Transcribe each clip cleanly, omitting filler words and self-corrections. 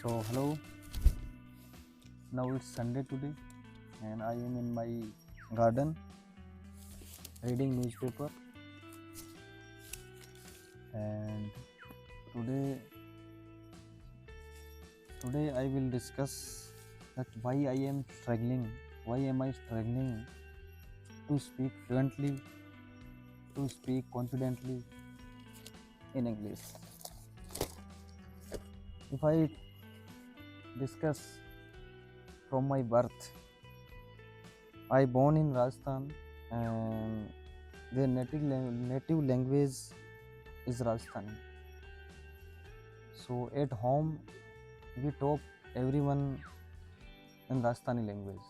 Hello, now it's Sunday today, and I am in my garden reading newspaper. And today, today I will discuss that why I am struggling. Why am I struggling to speak fluently, to speak confidently in English? If I discuss from my birth, I born in Rajasthan, and their native language is Rajasthani. So at home we talk everyone in Rajasthani language.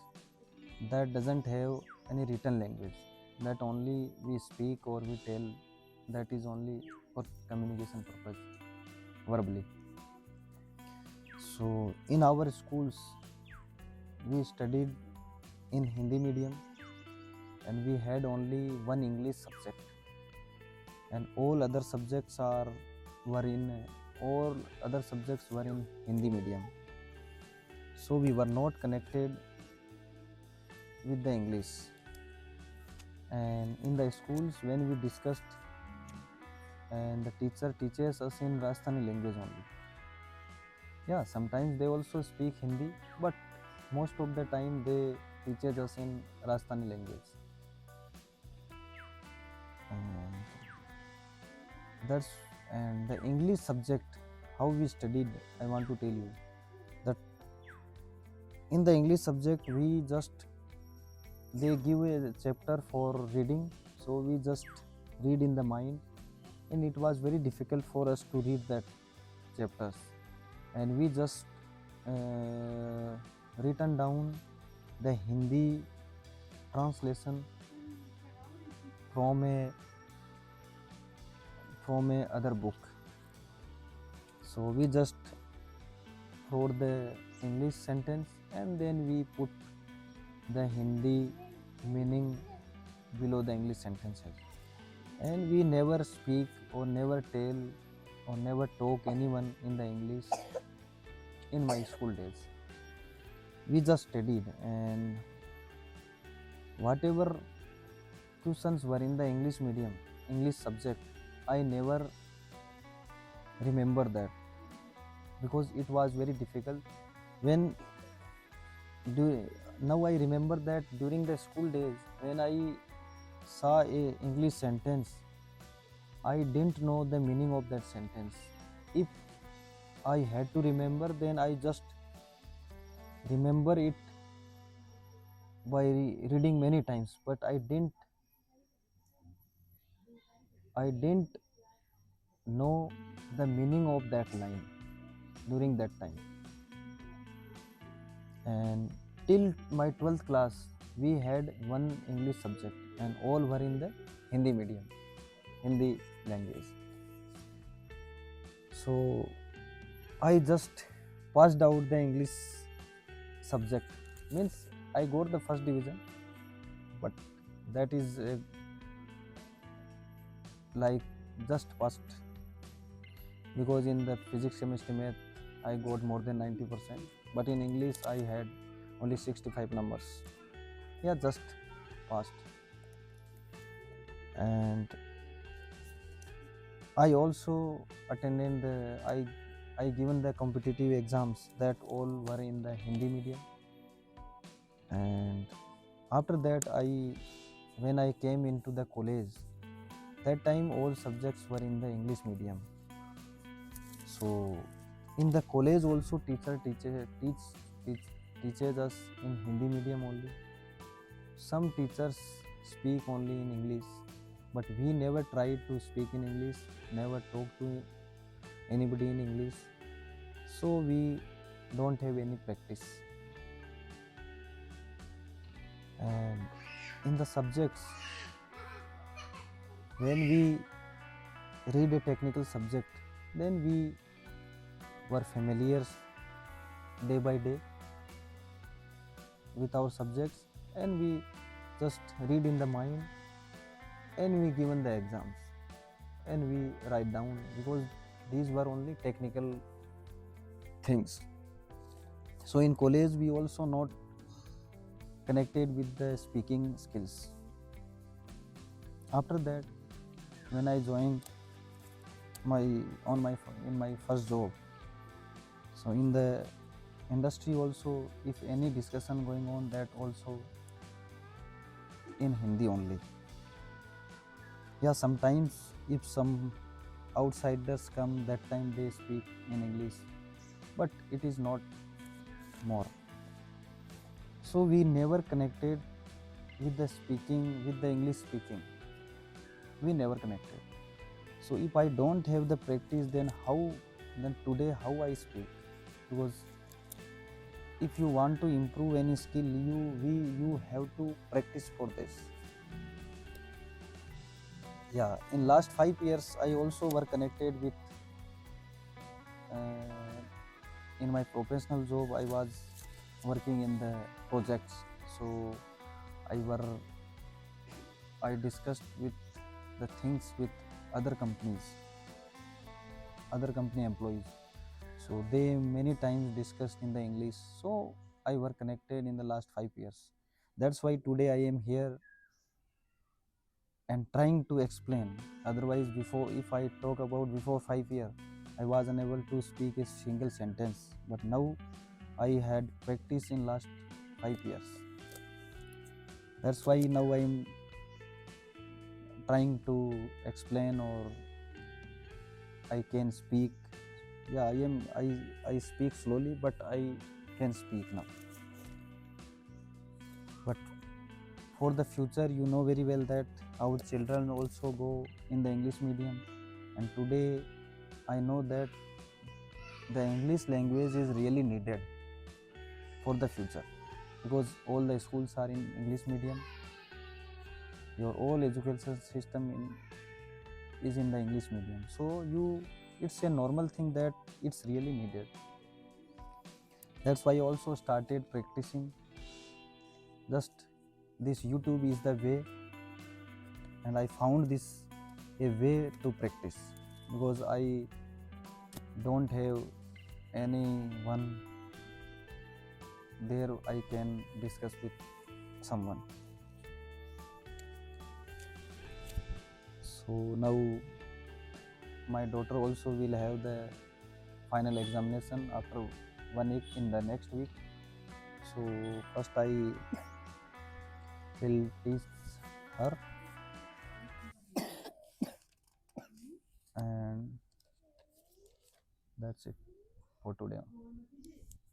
That doesn't have any written language. That only we speak or we tell. That is only for communication purpose, verbally. So in our schools we studied in Hindi medium, and we had only one English subject, and all other subjects were in all other subjects were in Hindi medium. So we were not connected with the English. And in the schools when we discussed, and the teacher teaches us in Rajasthani language only. Yeah, sometimes they also speak Hindi, but most of the time they teaches us in Rajasthani language. And that's and the English subject, how we studied, I want to tell you that in the English subject they give a chapter for reading, so we just read in the mind, and it was very difficult for us to read that chapters, and we just written down the Hindi translation from a other book. So we just wrote the English sentence, and then we put the Hindi meaning below the English sentences. And we never speak or never tell or never talk anyone in the English in my school days. We just studied, and whatever questions were in the English medium, English subject, I never remember that, because it was very difficult. When now I remember that during the school days, when I saw a English sentence, I didn't know the meaning of that sentence. If I had to remember, then I just remember it by reading many times, but I didn't know the meaning of that line during that time. And till my 12th class we had one English subject, and all were in the Hindi medium, Hindi language. So I just passed out the English subject, means I got the first division, but that is like just passed, because in the physics, chemistry, math I got more than 90%, but in English I had only 65 numbers. Yeah, just passed. And I also attended I given the competitive exams, that all were in the Hindi medium. And after that, when I came into the college, that time all subjects were in the English medium. So in the college also teaches us in Hindi medium only. Some teachers speak only in English, but we never tried to speak in English, never talk to anybody in English, so we don't have any practice. And in the subjects, when we read a technical subject, then we were familiar day by day with our subjects, and we just read in the mind, and we given the exams, and we write down, because these were only technical things. So in college we also not connected with the speaking skills. After that, when I joined my on my in my first job, so in the industry also, if any discussion going on, that also in Hindi only. Yeah, sometimes if some outsiders come, that time they speak in English, but it is not more. So we never connected with the speaking, with the English speaking. We never connected. So if I don't have the practice, then today how I speak? Because if you want to improve any skill, you have to practice for this. Yeah, in last 5 years I also were connected with in my professional job. I was working in the projects, so I were I discussed with the things with other companies, other company employees. So they many times discussed in the English. So I were connected in the last 5 years. That's why today I am here and trying to explain. Otherwise, before, if I talk about before 5 years, I was unable to speak a single sentence. But now I had practice in last 5 years. That's why now I am trying to explain, or I can speak. Yeah, I speak slowly, but I can speak now. But for the future, you know very well that our children also go in the English medium, and today I know that the English language is really needed for the future, because all the schools are in English medium. Your whole education system is in the English medium. So it's a normal thing that it's really needed. That's why I also started practicing. Just this YouTube is the way, and I found this a way to practice, because I don't have anyone there I can discuss with someone. So now my daughter also will have the final examination after 1 week in the next week. So first I will teach her, and that's it for today.